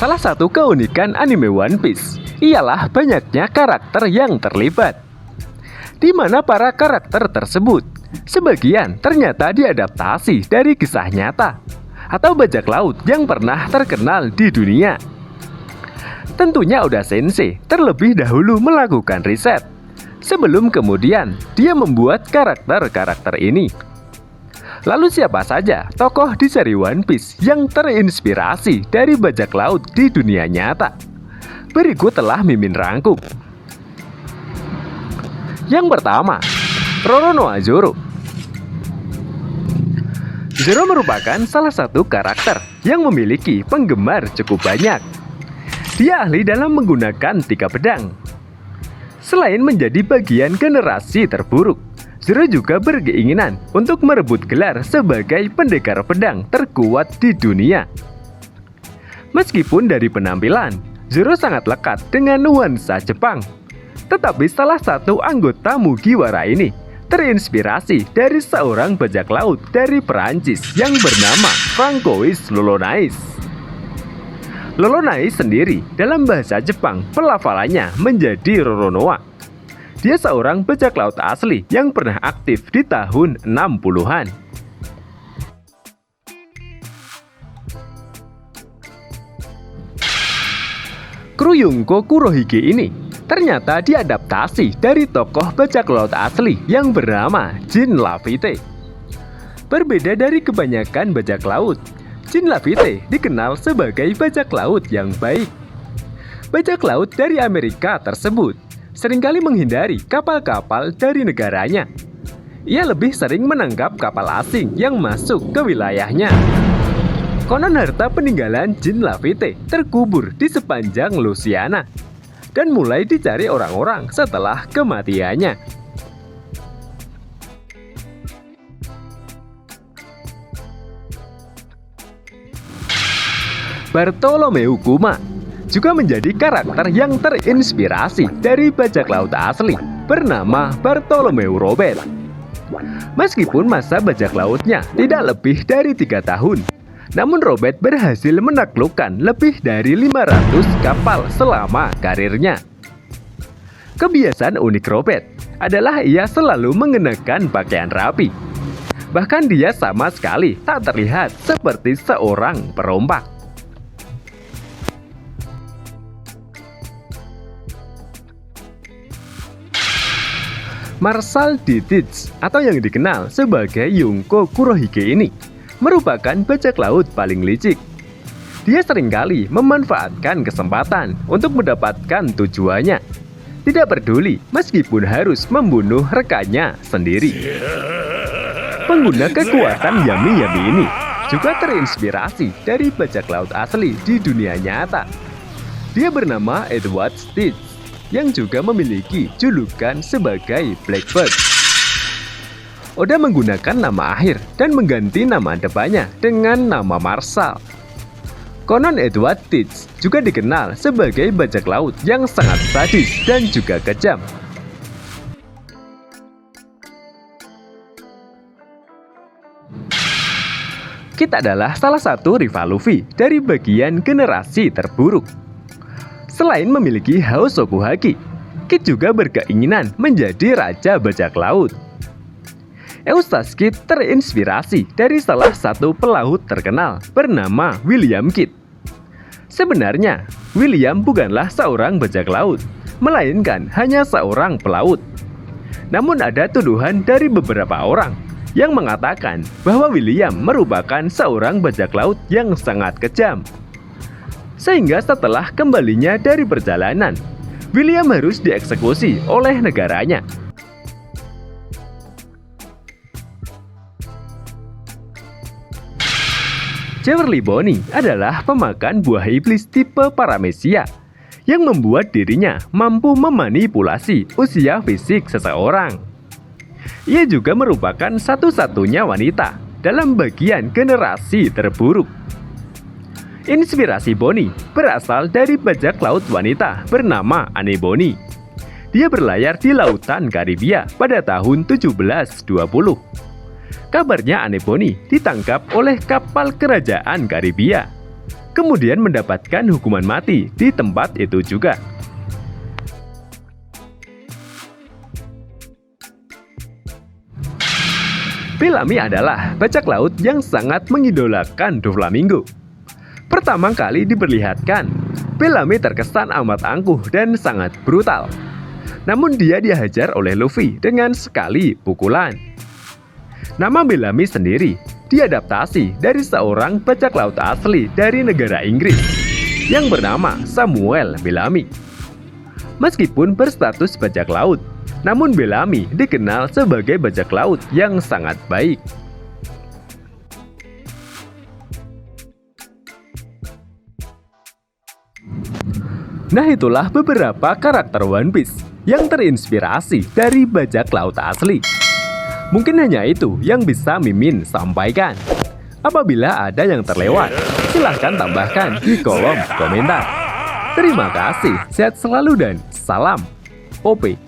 Salah satu keunikan anime One Piece ialah banyaknya karakter yang terlibat, di mana para karakter tersebut sebagian ternyata diadaptasi dari kisah nyata atau bajak laut yang pernah terkenal di dunia. Tentunya Oda Sensei terlebih dahulu melakukan riset sebelum kemudian dia membuat karakter-karakter ini. Lalu siapa saja tokoh di seri One Piece yang terinspirasi dari bajak laut di dunia nyata? Berikut telah Mimin rangkum. Yang pertama, Roronoa Zoro. Zoro merupakan salah satu karakter yang memiliki penggemar cukup banyak. Dia ahli dalam menggunakan 3 pedang. Selain menjadi bagian generasi terburuk, Zoro juga berkeinginan untuk merebut gelar sebagai pendekar pedang terkuat di dunia. Meskipun dari penampilan, Zoro sangat lekat dengan nuansa Jepang, tetapi salah satu anggota Mugiwara ini terinspirasi dari seorang bajak laut dari Perancis yang bernama Francois Lolonais. Lolonais sendiri dalam bahasa Jepang pelafalannya menjadi Roronoa. Dia seorang bajak laut asli yang pernah aktif di tahun 60-an. Kru Yunko Kurohige ini ternyata diadaptasi dari tokoh bajak laut asli yang bernama Jean Lafitte. Berbeda dari kebanyakan bajak laut, Jean Lafitte dikenal sebagai bajak laut yang baik. Bajak laut dari Amerika tersebut seringkali menghindari kapal-kapal dari negaranya. Ia lebih sering menangkap kapal asing yang masuk ke wilayahnya. Konon harta peninggalan Jean Lafitte terkubur di sepanjang Louisiana dan mulai dicari orang-orang setelah kematiannya. Bartolomeu Kuma juga menjadi karakter yang terinspirasi dari bajak laut asli bernama Bartolomeu Robert. Meskipun masa bajak lautnya tidak lebih dari 3 tahun, namun Robert berhasil menaklukkan lebih dari 500 kapal selama karirnya. Kebiasaan unik Robert adalah ia selalu mengenakan pakaian rapi. Bahkan dia sama sekali tak terlihat seperti seorang perompak. Marshal Ditich atau yang dikenal sebagai Yunko Kurohige ini merupakan bajak laut paling licik. Dia seringkali memanfaatkan kesempatan untuk mendapatkan tujuannya, tidak peduli meskipun harus membunuh rekannya sendiri. Pengguna kekuatan Yami-Yami ini juga terinspirasi dari bajak laut asli di dunia nyata. Dia bernama Edward Stitch yang juga memiliki julukan sebagai Blackbird. Oda menggunakan nama akhir dan mengganti nama depannya dengan nama Marshal. Konon Edward Teach juga dikenal sebagai bajak laut yang sangat sadis dan juga kejam. Kid adalah salah satu rival Luffy dari bagian generasi terburuk. Selain memiliki haus Sokuhaki, Kid juga berkeinginan menjadi raja bajak laut. Eustace Kid terinspirasi dari salah satu pelaut terkenal bernama William Kidd. Sebenarnya, William bukanlah seorang bajak laut, melainkan hanya seorang pelaut. Namun ada tuduhan dari beberapa orang yang mengatakan bahwa William merupakan seorang bajak laut yang sangat kejam. Sehingga setelah kembalinya dari perjalanan, William harus dieksekusi oleh negaranya. Cheverly Bonney adalah pemakan buah iblis tipe Paramecia yang membuat dirinya mampu memanipulasi usia fisik seseorang. Ia juga merupakan satu-satunya wanita dalam bagian generasi terburuk. Inspirasi Bonney berasal dari bajak laut wanita bernama Anne Bonny. Dia berlayar di lautan Karibia pada tahun 1720. Kabarnya Anne Bonny ditangkap oleh kapal kerajaan Karibia. kemudian mendapatkan hukuman mati di tempat itu juga. Bellamy adalah bajak laut yang sangat mengidolakan Doflamingo. Pertama kali diperlihatkan, Bellamy terkesan amat angkuh dan sangat brutal. Namun dia dihajar oleh Luffy dengan sekali pukulan. Nama Bellamy sendiri diadaptasi dari seorang bajak laut asli dari negara Inggris yang bernama Samuel Bellamy. Meskipun berstatus bajak laut, namun Bellamy dikenal sebagai bajak laut yang sangat baik. Nah, itulah beberapa karakter One Piece yang terinspirasi dari bajak laut asli. Mungkin hanya itu yang bisa Mimin sampaikan. Apabila ada yang terlewat, silahkan tambahkan di kolom komentar. Terima kasih, sehat selalu dan salam OP.